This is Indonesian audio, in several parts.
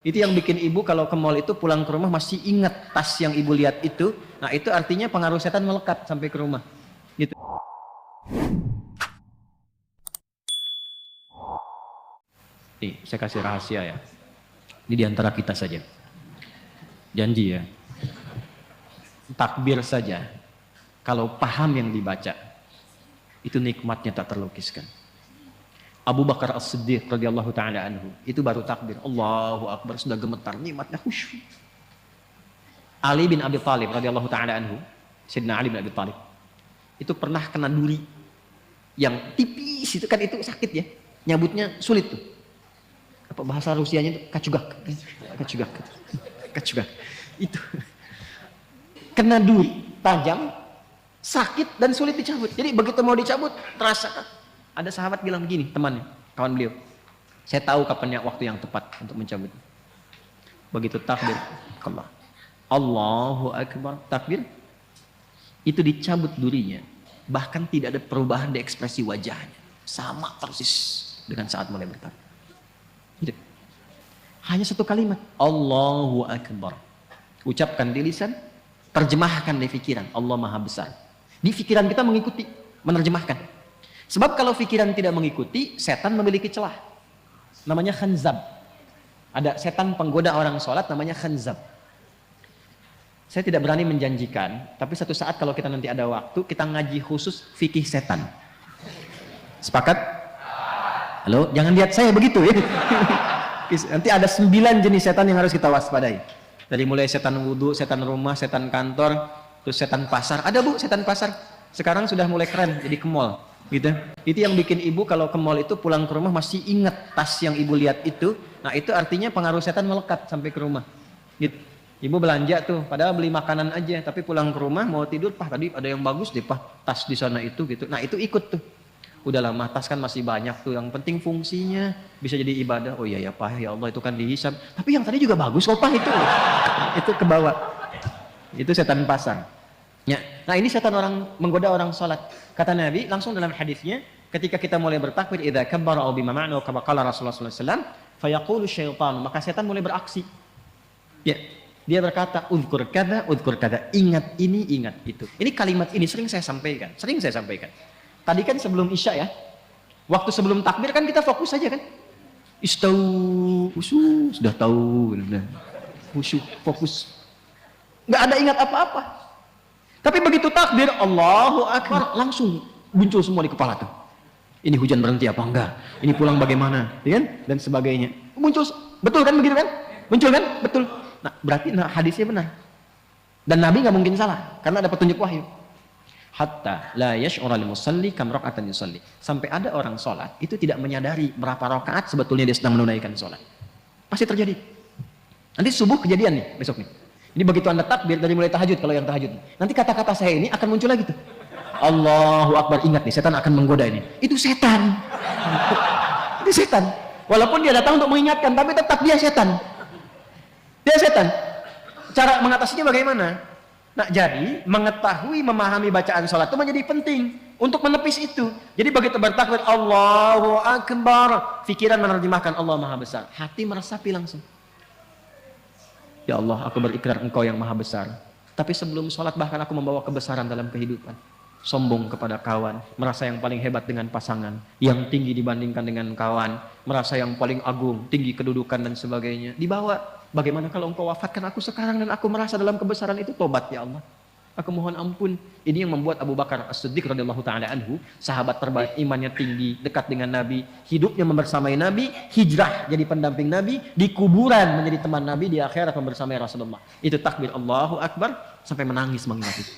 Itu yang bikin ibu kalau ke mall itu pulang ke rumah masih ingat tas yang ibu lihat itu. Nah itu artinya pengaruh setan melekat sampai ke rumah. Gitu. Nih, saya kasih rahasia ya. Ini diantara kita saja. Janji ya. Takbir saja. Kalau paham yang dibaca, itu nikmatnya tak terlukiskan. Abu Bakar As-Siddiq radhiyallahu taala anhu itu baru takbir Allahu Akbar sudah gemetar, nikmatnya khusyuk. Ali bin Abi Thalib radhiyallahu taala anhu, Sayyidina Ali bin Abi Thalib itu pernah kena duri yang tipis itu kan, itu sakit ya, nyabutnya sulit tuh. Apa bahasa Rusianya itu kacugak itu kena duri tajam, sakit dan sulit dicabut. Jadi begitu mau dicabut terasa. Ada sahabat bilang begini, temannya, kawan beliau, saya tahu kapannya waktu yang tepat untuk mencabut. Begitu takbir Allah, Allahu Akbar, takbir, itu dicabut durinya, bahkan tidak ada perubahan di ekspresi wajahnya, sama persis dengan saat mulai bertakbir. Gitu. Hanya satu kalimat, Allahu Akbar, ucapkan di lisan, terjemahkan di pikiran, Allah Maha Besar. Di pikiran kita mengikuti, menerjemahkan. Sebab kalau pikiran tidak mengikuti, setan memiliki celah. Namanya khanzab. Ada setan penggoda orang sholat namanya khanzab. Saya tidak berani menjanjikan, tapi satu saat kalau kita nanti ada waktu, kita ngaji khusus fikih setan. Sepakat? Halo, jangan lihat saya begitu ya. Nanti ada 9 jenis setan yang harus kita waspadai. Dari mulai setan wudhu, setan rumah, setan kantor, terus setan pasar. Ada bu, setan pasar. Sekarang sudah mulai keren, jadi ke mall. Gitu. Itu yang bikin ibu kalau ke mall itu pulang ke rumah masih ingat tas yang ibu lihat itu. Nah itu artinya pengaruh setan melekat sampai ke rumah. Gitu. Ibu belanja tuh, padahal beli makanan aja, tapi pulang ke rumah mau tidur, Pak tadi ada yang bagus deh Pak, tas di sana itu gitu. Nah itu ikut tuh. Udah lama tas kan masih banyak tuh, yang penting fungsinya bisa jadi ibadah. Oh iya ya Pak, ya Allah itu kan dihisab. Tapi yang tadi juga bagus kok Pak itu. Itu ke bawah. Itu setan pasar. Ya. Nah ini setan orang menggoda orang sholat. Kata Nabi langsung dalam hadisnya, ketika kita mulai bertakbir, idza kabbara aw bima ma'na kama qala Rasulullah sallallahu alaihi wasallam, fayaqulu syaitan, maka setan mulai beraksi. Ya, dia berkata, udhkur kada, ingat ini, ingat itu. Ini kalimat ini sering saya sampaikan. Tadi kan sebelum Isya ya, waktu sebelum takbir kan kita fokus saja kan. Istau, sudah tahu, khusyuk, fokus. Nggak ada ingat apa-apa. Tapi begitu takbir Allahu Akbar, langsung muncul semua di kepala tuh. Ini hujan berhenti apa enggak? Ini pulang bagaimana? Ya kan? Dan sebagainya. Muncul, betul kan begitu kan? Muncul kan? Betul. Nah, berarti hadisnya benar. Dan Nabi nggak mungkin salah karena ada petunjuk wahyu. Hatta la yash'ura lil musalli kam raka'atan yusalli. Sampai ada orang sholat itu tidak menyadari berapa rakaat sebetulnya dia sedang menunaikan sholat. Pasti terjadi. Nanti subuh kejadian nih besok nih. Ini begitu anda takbir dari mulai tahajud, kalau yang tahajud. Nanti kata-kata saya ini akan muncul lagi tuh. Allahu Akbar, ingat nih, setan akan menggoda ini. Itu setan. Itu setan. Walaupun dia datang untuk mengingatkan, tapi tetap dia setan. Dia setan. Cara mengatasinya bagaimana? Nah jadi, mengetahui, memahami bacaan sholat itu menjadi penting. Untuk menepis itu. Jadi begitu bertakbir, Allahu Akbar. Pikiran menerjemahkan Allah Maha Besar. Hati meresapi langsung. Ya Allah, aku berikrar Engkau yang Maha Besar. Tapi sebelum sholat bahkan aku membawa kebesaran dalam kehidupan. Sombong kepada kawan, merasa yang paling hebat dengan pasangan, yang tinggi dibandingkan dengan kawan, merasa yang paling agung, tinggi kedudukan dan sebagainya. Dibawa, bagaimana kalau Engkau wafatkan aku sekarang dan aku merasa dalam kebesaran itu, tobat ya Allah. Aku mohon ampun. Ini yang membuat Abu Bakar As-Siddiq radhiyallahu taala anhu, sahabat terbaik, imannya tinggi, dekat dengan Nabi, hidupnya membersamai Nabi, hijrah jadi pendamping Nabi, di kuburan menjadi teman Nabi, di akhirat membersamai Rasulullah. Itu takbir Allahu Akbar sampai menangis mengingat itu.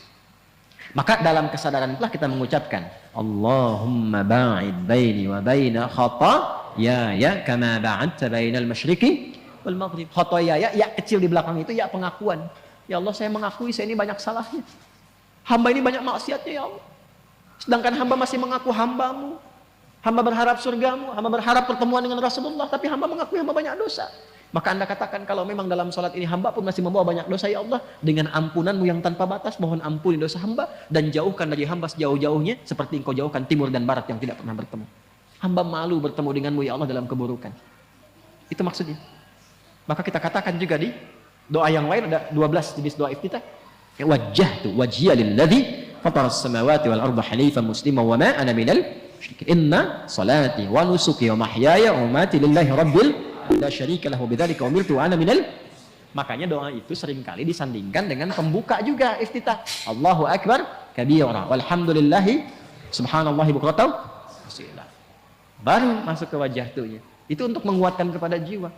Maka dalam kesadaran itulah kita mengucapkan Allahumma ba'id baini wa baina khataaya kama ba'adta bainal masyriqi wal maghrib. Khataaya, ya kecil di belakang itu ya pengakuan. Ya Allah, saya mengakui saya ini banyak salahnya. Hamba ini banyak maksiatnya ya Allah. Sedangkan hamba masih mengaku hambamu. Hamba berharap surgamu, hamba berharap pertemuan dengan Rasulullah, tapi hamba mengakui hamba banyak dosa. Maka anda katakan kalau memang dalam sholat ini hamba pun masih membawa banyak dosa ya Allah, dengan ampunanmu yang tanpa batas, mohon ampuni dosa hamba dan jauhkan dari hamba sejauh-jauhnya seperti engkau jauhkan timur dan barat yang tidak pernah bertemu. Hamba malu bertemu denganmu ya Allah dalam keburukan. Itu maksudnya. Maka kita katakan juga di doa yang lain ada 12 jenis doa iftitah. Wajjahtu wajhiya lilladzi fataras samawati wal arda hanifan musliman wa ma ana minal musyrikin. Inna salati wa nusuki wa mahyaya wa mamati lillahi rabbil la syarika lahu bidzalika umirtu wa ana minal. Makanya doa itu seringkali disandingkan dengan pembuka juga iftitah. Allahu akbar kabira walhamdulillahi subhanallahi bukratan wasila. Baru masuk ke wajjahtunya. Itu untuk menguatkan kepada jiwa.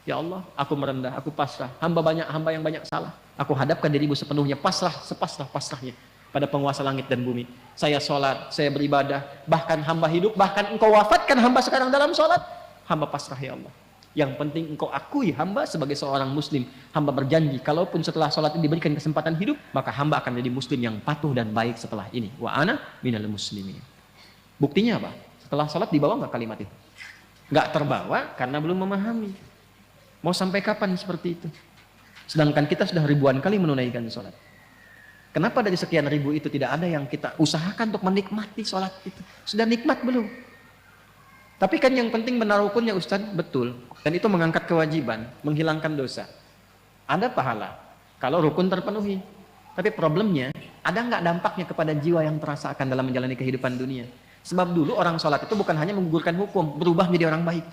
Ya Allah, aku merendah, aku pasrah. Hamba yang banyak salah. Aku hadapkan dirimu sepenuhnya, pasrah, sepasrah-pasrahnya pada penguasa langit dan bumi. Saya sholat, saya beribadah, bahkan hamba hidup, bahkan engkau wafatkan hamba sekarang dalam sholat. Hamba pasrah ya Allah. Yang penting engkau akui hamba sebagai seorang muslim. Hamba berjanji, kalaupun setelah sholat ini diberikan kesempatan hidup, maka hamba akan menjadi muslim yang patuh dan baik setelah ini. Wa ana minal muslimin. Buktinya apa? Setelah sholat dibawa nggak kalimat itu? Nggak terbawa karena belum memahami. Mau sampai kapan seperti itu? Sedangkan kita sudah ribuan kali menunaikan sholat. Kenapa dari sekian ribu itu tidak ada yang kita usahakan untuk menikmati sholat itu? Sudah nikmat belum? Tapi kan yang penting benar rukunnya Ustaz, betul. Dan itu mengangkat kewajiban, menghilangkan dosa. Ada pahala kalau rukun terpenuhi. Tapi problemnya, ada nggak dampaknya kepada jiwa yang terasakan dalam menjalani kehidupan dunia? Sebab dulu orang sholat itu bukan hanya menggugurkan hukum, berubah menjadi orang baik.